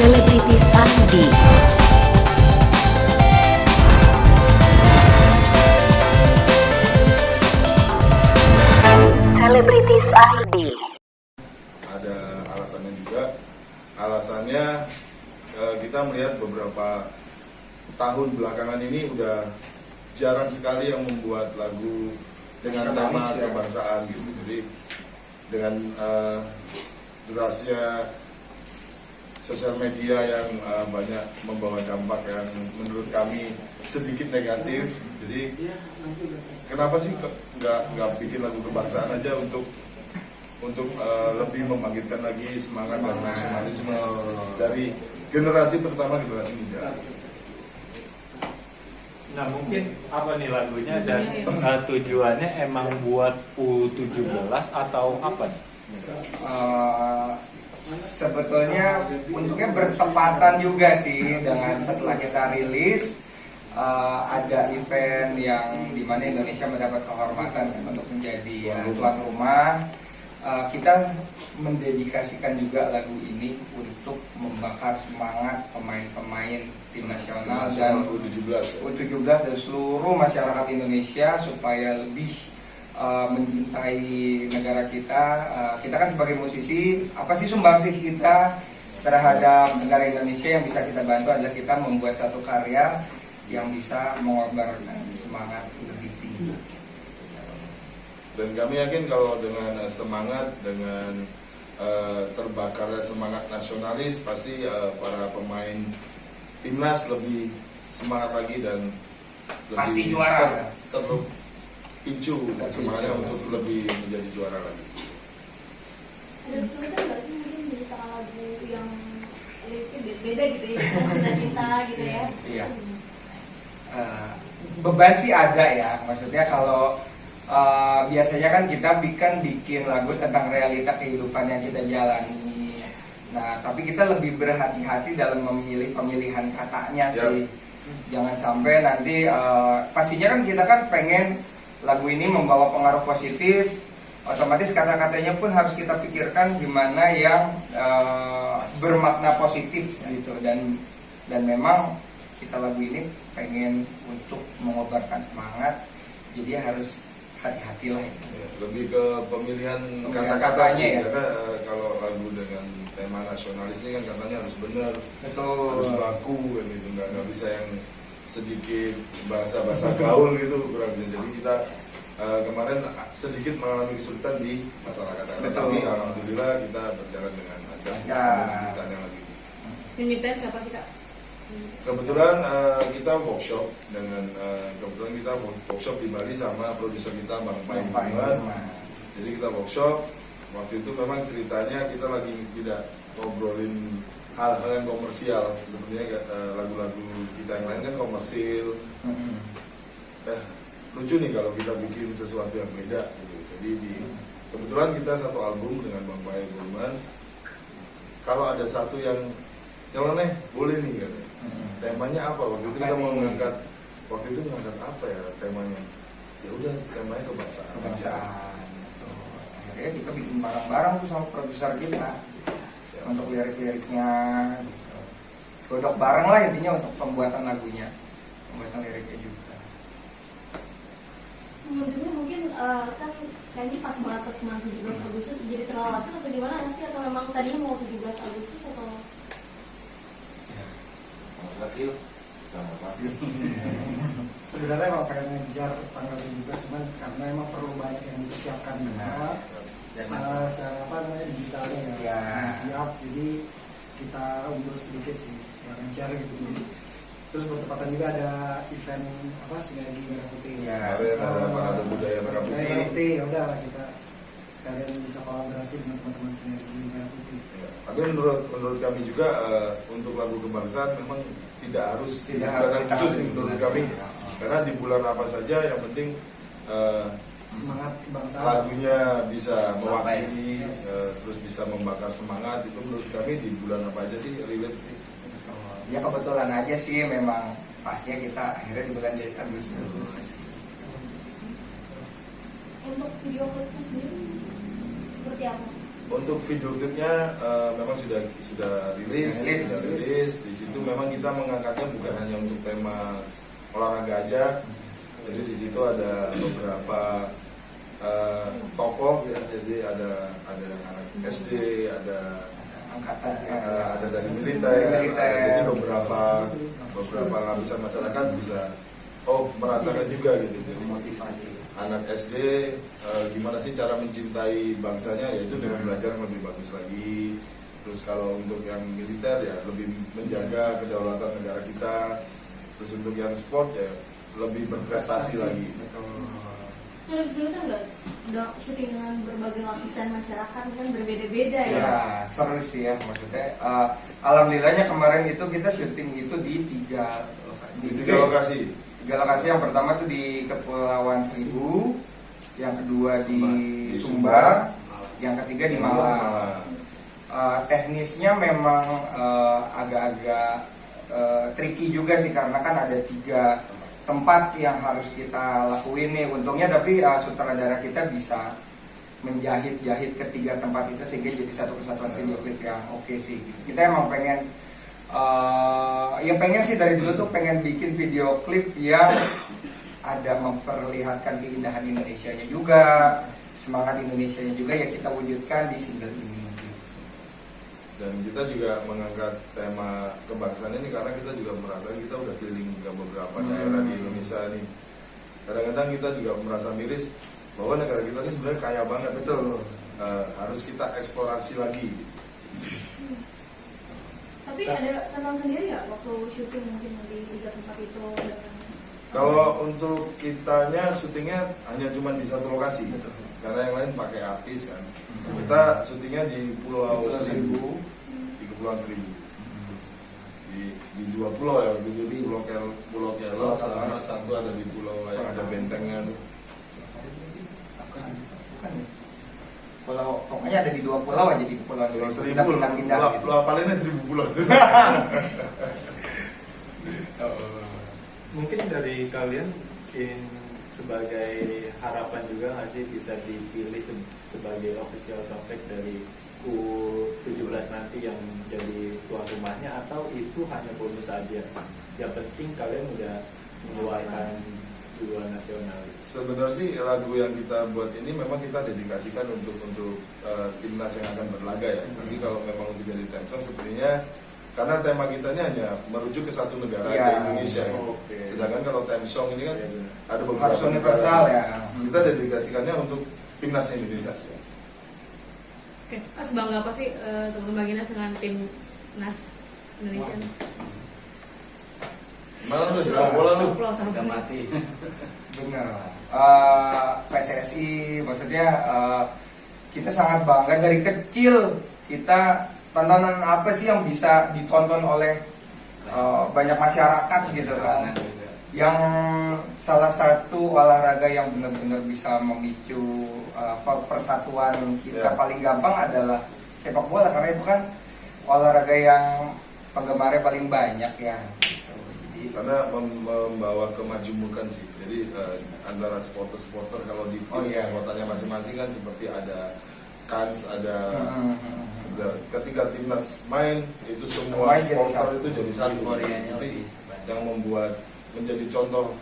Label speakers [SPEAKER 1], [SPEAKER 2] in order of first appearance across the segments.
[SPEAKER 1] Selebritis ID. Selebritis ID.
[SPEAKER 2] Ada alasannya juga. Alasannya kita melihat beberapa tahun belakangan ini udah jarang sekali yang membuat lagu dengan tema kebangsaan gitu. Jadi dengan derasnya sosial media yang banyak membawa dampak yang menurut kami sedikit negatif. Jadi kenapa sih nggak bikin lagu kebangsaan aja untuk lebih membangkitkan lagi semangat dan nasionalisme dari generasi, terutama generasi muda.
[SPEAKER 3] Nah mungkin apa nih lagunya dan tujuannya emang buat U17 atau apa nih?
[SPEAKER 4] Sebetulnya untuknya bertepatan juga sih dengan setelah kita rilis ada event yang dimana Indonesia mendapat kehormatan untuk menjadi tuan rumah. Kita mendedikasikan juga lagu ini untuk membakar semangat pemain-pemain tim nasional dan U17 dan seluruh masyarakat Indonesia supaya lebih mencintai negara kita. Kita kan sebagai musisi, apa sih sumbangsih kita terhadap negara Indonesia yang bisa kita bantu adalah kita membuat satu karya yang bisa mengobarkan semangat lebih tinggi.
[SPEAKER 2] Dan kami yakin kalau dengan semangat, dengan terbakarnya semangat nasionalis, pasti para pemain timnas lebih semangat lagi dan
[SPEAKER 4] Pasti
[SPEAKER 2] lebih
[SPEAKER 4] juara.
[SPEAKER 2] terpicu semangatnya untuk lebih menjadi juara lagi.
[SPEAKER 5] Ada kesulitan nggak sih mungkin menciptakan lagu yang liriknya beda gitu ya, cinta-cinta gitu ya?
[SPEAKER 4] Iya. Beban sih ada ya, maksudnya kalau biasanya kan kita bikin lagu tentang realita kehidupan yang kita jalani. Nah, tapi kita lebih berhati-hati dalam memilih pemilihan katanya sih. Jangan sampai nanti pastinya kan kita kan pengen lagu ini membawa pengaruh positif. Otomatis kata-katanya pun harus kita pikirkan gimana yang bermakna positif gitu, dan memang kita lagu ini pengen untuk mengobarkan semangat, jadi harus hati-hatilah gitu.
[SPEAKER 2] Lebih ke pemilihan
[SPEAKER 4] Pemilihan
[SPEAKER 2] kata-kata
[SPEAKER 4] katanya
[SPEAKER 2] sih,
[SPEAKER 4] ya.
[SPEAKER 2] karena kalau lagu dengan tema nasionalis ini kan katanya harus benar,
[SPEAKER 4] Betul.
[SPEAKER 2] harus baku kan gitu, nggak bisa yang sedikit bahasa gaul gitu, kurang bisa. Jadi kita kemarin sedikit mengalami kesulitan di masalah kata-kata.
[SPEAKER 4] Betul.
[SPEAKER 2] Tapi alhamdulillah kita berjalan dengan lancar sih,
[SPEAKER 4] Ya.
[SPEAKER 2] ceritanya lagi.
[SPEAKER 5] Yang nyiptain siapa sih Kak?
[SPEAKER 2] Kebetulan kita workshop di Bali sama produser kita Bang Pai Budiman. Jadi kita workshop. Waktu itu memang ceritanya kita lagi tidak ngobrolin hal-hal yang komersial, sepertinya lagu-lagu kita yang lain kan komersil. Lucu nih kalau kita bikin sesuatu yang beda gitu. Jadi kebetulan kita satu album dengan Bang Pai Budiman. Kalau ada satu yang aneh, boleh nih katanya. Temanya apa? Waktu itu kita mau mengangkat apa ya temanya? Ya udah, temanya kebangsaan.
[SPEAKER 4] Akhirnya kita bikin bareng-bareng tuh sama produser kita untuk lirik-liriknya, godok bareng lah intinya untuk pembuatan lagunya, pembuatan liriknya juga.
[SPEAKER 5] Menurutnya mungkin kan kayaknya pas banget pas 17 Agustus jadi terlewatkan atau gimana sih, atau memang tadinya mau 17 Agustus atau?
[SPEAKER 6] Sebenarnya kalau pengen ngejar tanggal 17 cuman karena emang perlu banyak yang dipersiapkan juga. Secara apa namanya digitalnya ya. Siap, jadi kita undur sedikit sih yang ngejar gitu. Terus bertepatan juga ada event sinergi Merah Putih.
[SPEAKER 2] Ada budaya Merah Putih.
[SPEAKER 6] Ya udah lah, kita sekalian bisa kolaborasi dengan teman-teman sinergi Merah Putih.
[SPEAKER 2] Tapi menurut kami juga untuk lagu kebangsaan memang tidak harus khusus menurut kami, karena di bulan apa saja yang penting
[SPEAKER 6] semangat kebangsaan
[SPEAKER 2] lagunya bisa mewakili, terus bisa membakar semangat. Itu menurut kami di bulan apa aja sih relate sih.
[SPEAKER 4] Ya kebetulan aja sih memang pasnya kita akhirnya di bulan Agustus.
[SPEAKER 5] Untuk video klipnya sendiri seperti apa?
[SPEAKER 2] Untuk video klipnya memang sudah rilis. Di situ memang kita mengangkatnya bukan hanya untuk tema olahraga aja. Jadi di situ ada beberapa tokoh, ya. Jadi ada anak SD, ada
[SPEAKER 4] angkatan
[SPEAKER 2] ada dari militer. Jadi beberapa lapisan masyarakat bisa merasakan juga gitu. Jadi
[SPEAKER 4] motivasi
[SPEAKER 2] anak SD gimana sih cara mencintai bangsanya, yaitu dengan belajar yang lebih bagus lagi. Terus kalau untuk yang militer ya lebih menjaga kedaulatan negara kita. Terus untuk yang sport ya lebih berprestasi lagi.
[SPEAKER 5] Kalau sebenarnya nggak udah syuting dengan berbagai lapisan masyarakat kan berbeda-beda ya.
[SPEAKER 4] ya seru sih ya, maksudnya alhamdulillahnya kemarin itu kita syuting itu di tiga
[SPEAKER 2] lokasi.
[SPEAKER 4] Yang pertama tuh di Kepulauan Seribu, yang kedua di Sumba, yang ketiga di Malang. Teknisnya memang agak-agak tricky juga sih, karena kan ada 3 tempat yang harus kita lakuin nih. Untungnya tapi sutradara kita bisa menjahit-jahit ke 3 tempat itu sehingga jadi satu kesatuan video klip yang oke sih. Kita emang pengen pengen sih dari dulu tuh pengen bikin video klip yang ada memperlihatkan keindahan Indonesianya juga, semangat Indonesianya juga ya kita wujudkan di single ini.
[SPEAKER 2] Dan kita juga mengangkat tema kebangsaan ini karena kita juga merasa kita udah keliling ke beberapa daerah di Indonesia nih. Kadang-kadang kita juga merasa miris bahwa negara kita ini sebenarnya kaya banget.
[SPEAKER 4] Betul.
[SPEAKER 2] Harus kita eksplorasi lagi.
[SPEAKER 5] Tapi ada kesan sendiri nggak waktu syuting mungkin di 3 tempat itu?
[SPEAKER 2] Kalau untuk kitanya syutingnya hanya cuma di satu lokasi, karena yang lain pakai artis kan. Kita syutingnya di Pulau Seribu, di Kepulauan Seribu, di 2 pulau ya, di Pulau Kelor, sama satu ada di pulau yang ada bentengnya tuh.
[SPEAKER 4] Bukan. Pulau, pokoknya ada di 2 pulau aja di Kepulauan Seribu. Kita pindah-pindah.
[SPEAKER 2] Pulau apalinnya 1000 pulau.
[SPEAKER 3] Mungkin dari kalian sebagai harapan juga nggak sih bisa dipilih sebagai official soundtrack dari U17 nanti yang jadi tuan rumahnya, atau itu hanya bonus saja? Yang penting kalian udah mengeluarkan dua nasional.
[SPEAKER 2] Sebenarnya sih lagu yang kita buat ini memang kita dedikasikan untuk timnas yang akan berlaga ya. Tapi kalau memang untuk jadi theme song sepertinya karena tema kita ini hanya merujuk ke satu negara, ke Indonesia.
[SPEAKER 3] Okay.
[SPEAKER 2] Sedangkan kalau theme song ini kan ada beberapa
[SPEAKER 4] harus universal ya.
[SPEAKER 2] Kita dedikasikannya untuk timnas Indonesia.
[SPEAKER 7] Oke, Mas bangga apa sih teman-teman Ginas dengan timnas Indonesia?
[SPEAKER 2] Mana lu jelas bola lu?
[SPEAKER 7] Udah
[SPEAKER 3] mati.
[SPEAKER 4] Benar. PSSI maksudnya kita sangat bangga dari kecil. Kita tontonan apa sih yang bisa ditonton oleh banyak masyarakat gitu kan? Yang salah satu olahraga yang benar-benar bisa memicu persatuan kita paling gampang adalah sepak bola, karena itu kan olahraga yang penggemarnya paling banyak ya.
[SPEAKER 2] Karena membawa kemajemukan sih. Jadi antara supporter kalau di kotanya masing-masing kan seperti ada kans, ada ketika timnas main itu semua supporter itu jadi satu. Itu sih yang membuat menjadi contoh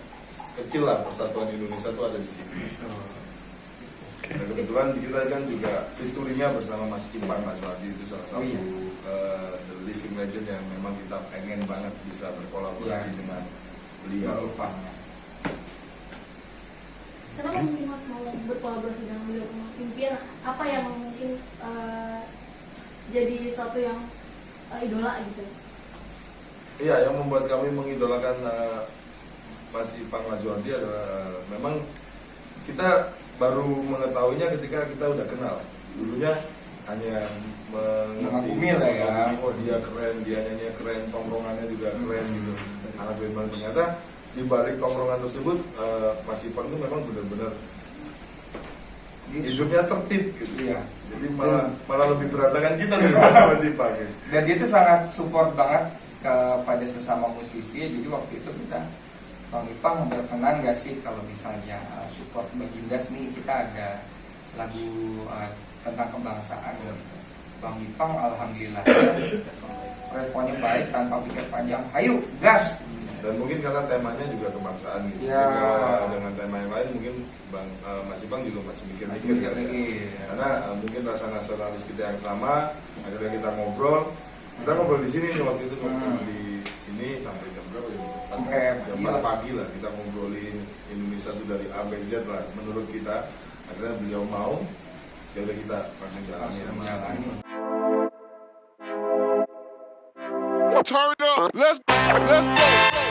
[SPEAKER 2] kecil lah persatuan Indonesia itu ada di sini. Nah, kebetulan kita kan juga fiturnya bersama Mas Impang Najwadi, itu salah satu the living legend yang memang kita pengen banget bisa berkolaborasi dengan beliau.
[SPEAKER 5] Kenapa mungkin Mas mau berkolaborasi dengan beliau? Impian apa yang mungkin jadi satu yang idola gitu?
[SPEAKER 2] Iya, yang membuat kami mengidolakan Mas Ipang Najwadi adalah memang kita baru mengetahuinya ketika kita udah kenal. Dulunya hanya
[SPEAKER 4] mengagumi lah ya.
[SPEAKER 2] Oh dia keren, dia nyanyi keren, tongkrongannya juga keren gitu. Anak band ternyata di balik tongkrongan tersebut Mas Ipang itu memang benar-benar hidupnya tertib gitu.
[SPEAKER 4] Iya.
[SPEAKER 2] Jadi malah lebih berantakan kita daripada Mas Ipang. Gitu.
[SPEAKER 4] Dan dia itu sangat support banget kepada sesama musisi. Jadi waktu itu kita, Bang Ipang berkenan gak sih kalau misalnya support Bagindas nih, kita ada lagu tentang kebangsaan. Bang Ipang alhamdulillah responnya baik tanpa pikir panjang. Ayo gas.
[SPEAKER 2] Dan mungkin karena temanya juga kebangsaan gitu.
[SPEAKER 4] Ya.
[SPEAKER 2] Jadi kalau dengan tema yang lain mungkin Mas Ibang juga masih mikir-mikir kan, ya. Karena mungkin rasa nasionalis kita yang sama, akhirnya kita ngobrol di sini nih waktu itu ngobrol di sini sampai jam berapa ya? Jam 4 pagi lah kita ngobrolin Indonesia itu dari A sampai Z lah. Menurut kita akhirnya beliau mau, ya udah kita langsung jalani.
[SPEAKER 8] Turn it up. Let's go.